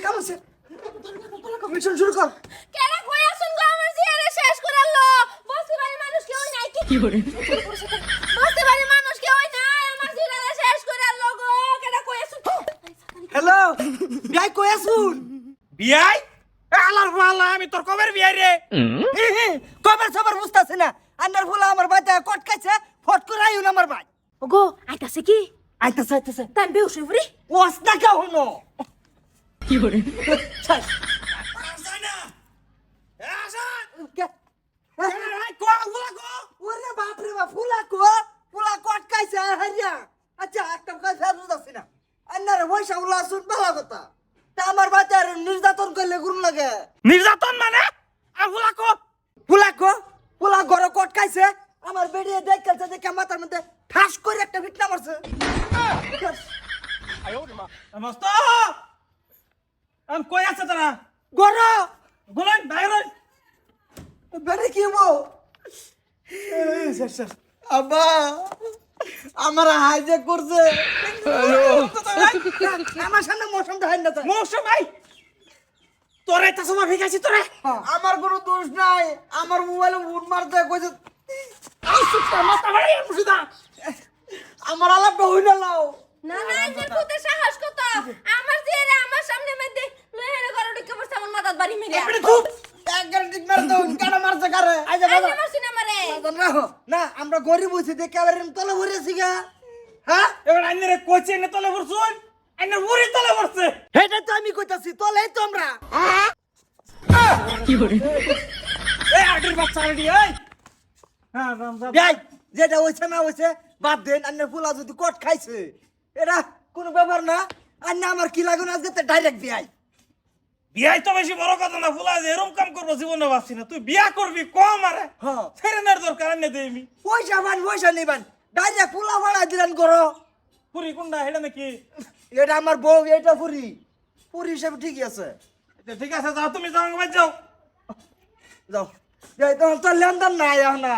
কামছে mission শুরু কর। কেডা কই আছুন গো আমার জিয়ারে শেষ করে আনলো বস্তি বাড়ির মানুষ কেউ নাই কি করে বস্তি বাড়ির মানুষ কেউ নাই আমার জিয়ারে শেষ করে আনলো গো কেডা কই আছুন হ্যালো বিয়াই কই আছুন? বিয়াই আলার ফালা আমি তোর কবের বিয়াই রে কবে সবার বুঝতাছে না আন্নার ফুলা আমার বাইতে কটকাইছে ফট করে আইউন আমার ভাই ওগো আইতাছে কি আইতাছে তাই বেউসে ফুরি ওয়াস না কা হনো কি করে ওরে বাপ রে বাপ ফুলা কটকাইছে হারিয়া আচ্ছা একটা কাজ ফেরত আছে না আন্নারে পয়সা উলা শুন ভালো কথা তা আমার বাইতে আর নির্যাতন করলে গুরু লাগে নির্যাতন মানে আর ফুলা ঘরে কটকাইছে আমার বেরিয়ে দেখছে দেখে মাথার মধ্যে ঠাস করে একটা ফিটনা মারছে মস্ত আম কই আছে তারা ঘর বলেন বাইরে বেরে কি বো আব্বা আমার হাইজে করছে আমার সামনে মৌসুম দেখাই না মৌসুম ভাই তোরে তা সময় ভিখাইছি তোরে আমার কোনো দোষ নাই আমার মোবাইলে ফোন মারতে কইছে আমার আলাপটা হই না লাও না না এর পুতে সাহস কত আমার জিয়ারে আমার সামনে মেদে লহেরে ঘরে ঢুকে বসে আমার মাথার বাড়ি মেরে আপনি খুব এক গাড়ি মার দাও কাটা মারছে কারে আইজা বাবা আইনে মারছিনা মারে না আমরা গরিব হইছি দেখে আবার তলে ভরেছি গা হ্যাঁ এবার আইনে কইছে নে তলে বসুন আইনে মুড়ি তলে বসছে এটা তো আমি কইতাছি তলেই তো আমরা এই আটির বাচ্চা রেডি এই হ্যাঁ রাম রাম ভাই যেটা হইছে না হইছে বাদ দেন আন্না ফুলা যদি কট খাইছে এটা কোনো ব্যাপার না আন্না আমার কি লাগুন আজকে ডাইরেক্ট বিয়াই বিয়াই তো বেশি বড় কথা না ফুলা যে এরকম কাম করবো জীবনে ভাবছি না তুই বিয়া করবি কম আরে হ্যাঁ ফেরেনের দরকার আনে দেই আমি পয়সা নিবান ডাইরেক্ট ফুলা ভাড়া দিলেন করো পুরি কোনটা হেডা নাকি এটা আমার বউ এটা পুরি হিসেবে ঠিকই আছে আচ্ছা, ঠিক আছে যাও তুমি যাও বাড়ি যাও যাও যাই তোমার তো লেনদেন নাই না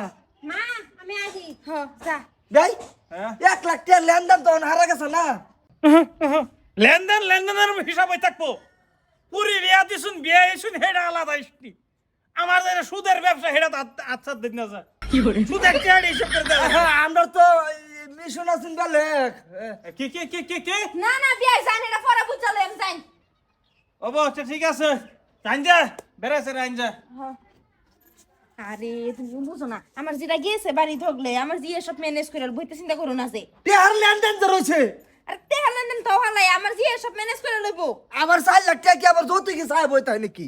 মা আমি আসি হ্যাঁ যা ভাই হ্যাঁ 1 লাখ টাকা লেনদেন তো হারা গেছে না লেনদেনের হিসাব হয়ে থাকবো পুরি বিয়া দিছুন বিয়া এসুন হেডা আলাদা ইস্তি আমার যে সুদের ব্যবসা হেডা আচ্ছা দিন না যা সুদের টেড়ি হিসাব করে দেয় আমরা তো মিশন আছেন বলে কি না না বিয়াই যান এটা পরে বুঝালে আমি যাই ওবো আচ্ছা ঠিক আছে রাঞ্জা বেড়াছে রাঞ্জা আরে তুমি বুঝো না আমার যেটা গিয়েছে বাড়ি ঢুকলে আমার জিয়ে সব ম্যানেজ করে বইতে চিন্তা করো না যে টেহার লেনদেন তো রয়েছে আরে তেহার লেনদেন তো হালাই আমার জিয়ে সব ম্যানেজ করে লইবো আবার 4 লাখ টাকা কি আবার যৌতুকে চাই বইতে হয় নাকি